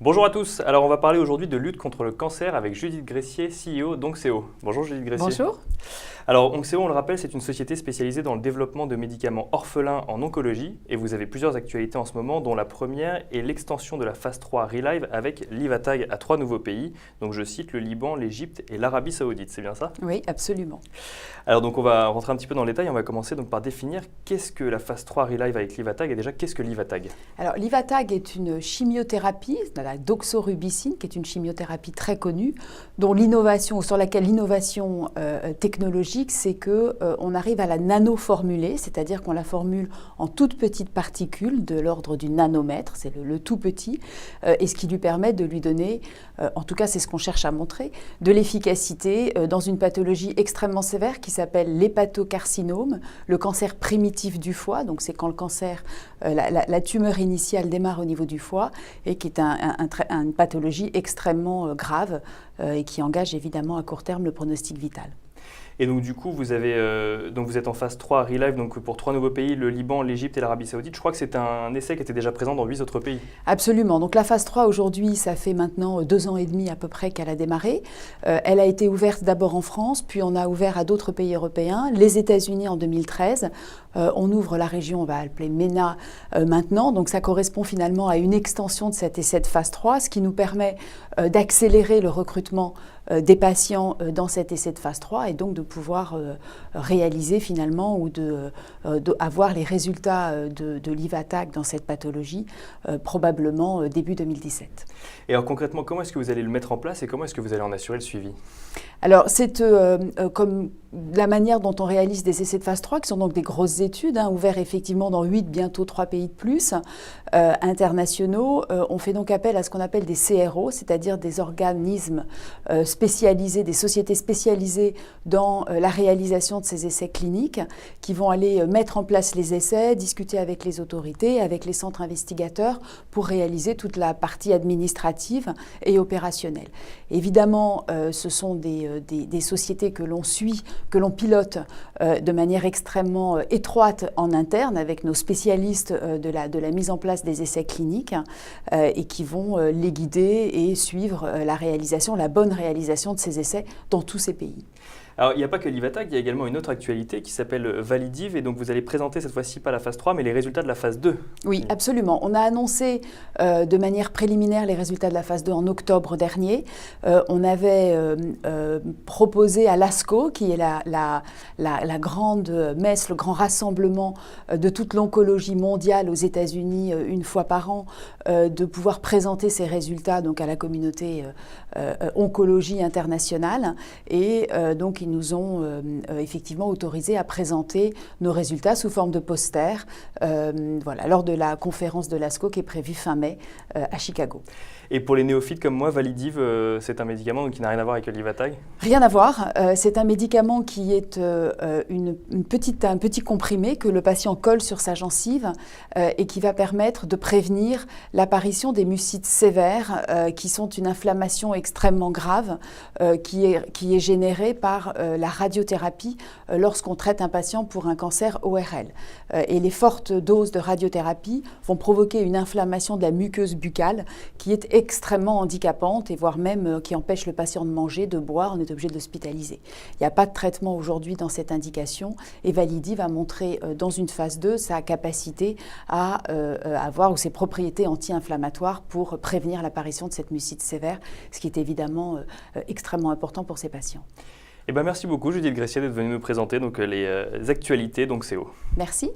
Bonjour à tous, alors on va parler aujourd'hui de lutte contre le cancer avec Judith Gressier, CEO d'Onxeo. Bonjour Judith Gressier. Bonjour. Alors Onxeo, on le rappelle, c'est une société spécialisée dans le développement de médicaments orphelins en oncologie et vous avez plusieurs actualités en ce moment dont la première est l'extension de la phase 3 Relive avec Livatag à 3 nouveaux pays. Donc je cite le Liban, l'Égypte et l'Arabie Saoudite, c'est bien ça? Oui, absolument. Alors donc on va rentrer un petit peu dans le détail, on va commencer donc par définir qu'est-ce que la phase 3 Relive avec Livatag et déjà qu'est-ce que Livatag? Alors Livatag est une chimiothérapie, la doxorubicine, qui est une chimiothérapie très connue, dont l'innovation, sur laquelle l'innovation technologique, c'est qu'on arrive à la nanoformuler, c'est-à-dire qu'on la formule en toutes petites particules de l'ordre du nanomètre, c'est le tout petit, et ce qui lui permet de lui donner, en tout cas c'est ce qu'on cherche à montrer, de l'efficacité dans une pathologie extrêmement sévère qui s'appelle l'hépatocarcinome, le cancer primitif du foie, donc c'est quand le cancer, la tumeur initiale démarre au niveau du foie et qui est une pathologie extrêmement grave et qui engage évidemment à court terme le pronostic vital. Et donc du coup, vous êtes en phase 3 Relive donc pour 3 nouveaux pays, le Liban, l'Égypte et l'Arabie Saoudite. Je crois que c'est un essai qui était déjà présent dans 8 autres pays. Absolument. Donc la phase 3 aujourd'hui, ça fait maintenant 2 ans et demi à peu près qu'elle a démarré. Elle a été ouverte d'abord en France, puis on a ouvert à d'autres pays européens, les États-Unis en 2013. On ouvre la région, on va l'appeler MENA maintenant. Donc ça correspond finalement à une extension de cet essai de phase 3, ce qui nous permet d'accélérer le recrutement des patients dans cet essai de phase 3 et donc de pouvoir réaliser finalement ou avoir les résultats de Livatag dans cette pathologie probablement début 2017. Et alors concrètement, comment est-ce que vous allez le mettre en place et comment est-ce que vous allez en assurer le suivi? Alors, c'est comme la manière dont on réalise des essais de phase 3, qui sont donc des grosses études, ouverts effectivement dans 8, bientôt 3 pays de plus, internationaux. On fait donc appel à ce qu'on appelle des CRO, c'est-à-dire des organismes spécialisés, des sociétés spécialisées dans la réalisation de ces essais cliniques, qui vont aller mettre en place les essais, discuter avec les autorités, avec les centres investigateurs, pour réaliser toute la partie administrative et opérationnelle. Évidemment, ce sont des sociétés que l'on suit, que l'on pilote de manière extrêmement étroite en interne avec nos spécialistes de la mise en place des essais cliniques et qui vont les guider et suivre la bonne réalisation de ces essais dans tous ces pays. Alors, il n'y a pas que Livatag, il y a également une autre actualité qui s'appelle Validiv, et donc vous allez présenter cette fois-ci pas la phase 3, mais les résultats de la phase 2. Oui, absolument. On a annoncé de manière préliminaire les résultats de la phase 2 en octobre dernier. On avait proposé à l'ASCO, qui est la grande messe, le grand rassemblement de toute l'oncologie mondiale aux États-Unis une fois par an, de pouvoir présenter ces résultats donc, à la communauté oncologie internationale. Et donc, ils nous ont effectivement autorisé à présenter nos résultats sous forme de posters lors de la conférence de l'ASCO qui est prévue fin mai à Chicago. Et pour les néophytes comme moi, Validiv, c'est un médicament qui n'a rien à voir avec le Livatag? Rien à voir. C'est un médicament qui est un petit comprimé que le patient colle sur sa gencive et qui va permettre de prévenir l'apparition des mucites sévères qui sont une inflammation extrêmement grave qui est générée par la radiothérapie lorsqu'on traite un patient pour un cancer ORL. Et les fortes doses de radiothérapie vont provoquer une inflammation de la muqueuse buccale qui est extrêmement handicapante et voire même qui empêche le patient de manger, de boire, on est obligé de l'hospitaliser. Il n'y a pas de traitement aujourd'hui dans cette indication et Validiv va montrer dans une phase 2 sa capacité à avoir ou ses propriétés anti-inflammatoires pour prévenir l'apparition de cette mucite sévère, ce qui est évidemment extrêmement important pour ces patients. Eh ben merci beaucoup Judith Gressier d'être venue nous présenter donc, les actualités d'Onxeo. Merci.